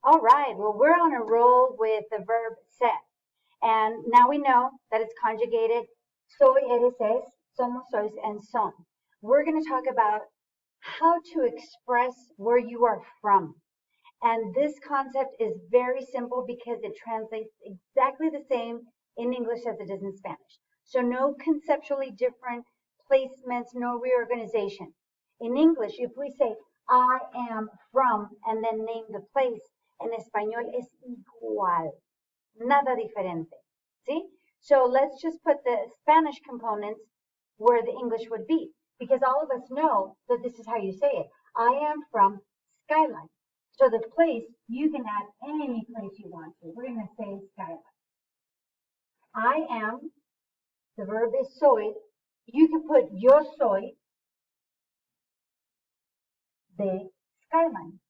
All right, well, we're on a roll with the verb ser. And now we know that it's conjugated soy, eres, es, somos, sois, and son. We're going to talk about how to express where you are from. And this concept is very simple because it translates exactly the same in English as it is in Spanish. So no conceptually different placements, no reorganization. In English, if we say, I am from, and then name the place, en español es igual, nada diferente. See? So let's just put the Spanish components where the English would be, because all of us know that this is how you say it. I am from Skyline. So the place, you can add any place you want to. We're going to say Skyline. I am, the verb is soy. You can put yo soy de Skyline.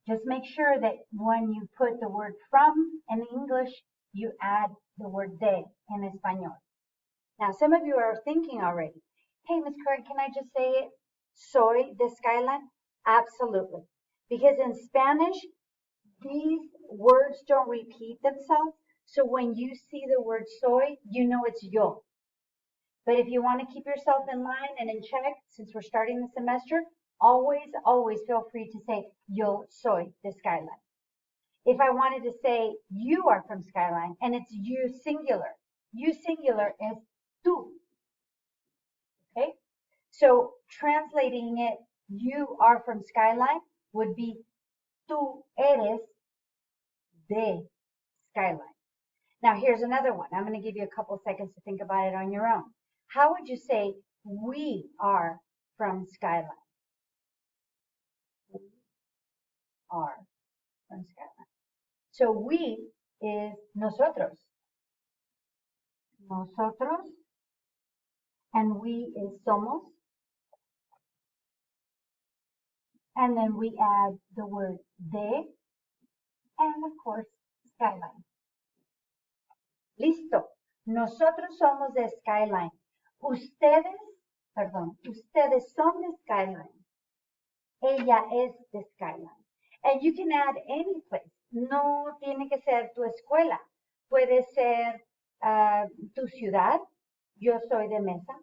Just make sure that when you put the word from in English, you add the word de in Espanol. Now, some of you are thinking already, hey, Ms. Curran, can I just say it? Soy de Skyline? Absolutely. Because in Spanish, these words don't repeat themselves. So when you see the word soy, you know it's yo. But if you want to keep yourself in line and in check, since we're starting the semester, always feel free to say yo soy de Skyline. If I wanted to say you are from Skyline and it's you singular is tú. Okay? So translating it, you are from Skyline would be tú eres de Skyline. Now here's another one. I'm going to give you a couple seconds to think about it on your own. How would you say we are from Skyline? We are from Skyline. So we is nosotros. Nosotros. And we is somos. And then we add the word de. And of course, Skyline. Listo. Nosotros somos de Skyline. Ustedes son de Skyline. Ella es de Skyline. And you can add any place. No tiene que ser tu escuela. Puede ser tu ciudad. Yo soy de Mesa.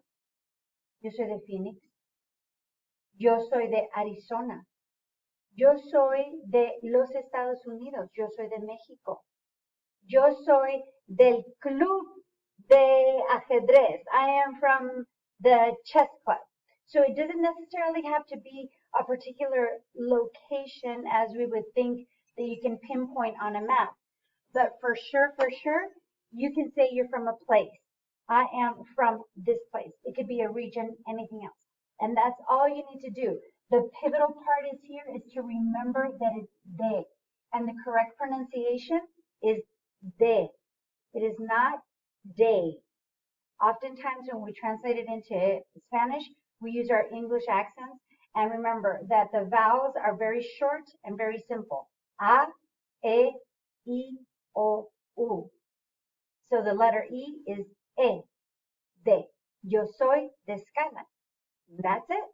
Yo soy de Phoenix. Yo soy de Arizona. Yo soy de los Estados Unidos. Yo soy de México. Yo soy del club de ajedrez. I am from the chess club. So it doesn't necessarily have to be a particular location as we would think that you can pinpoint on a map. But for sure, you can say you're from a place. I am from this place. It could be a region, anything else. And that's all you need to do. The pivotal part is here is to remember that it's de. And the correct pronunciation is de. It is not de. Oftentimes when we translate it into Spanish, we use our English accents. And remember that the vowels are very short and very simple. A, E, I, O, U. So the letter E is E, de. Yo soy de Skyline. That's it.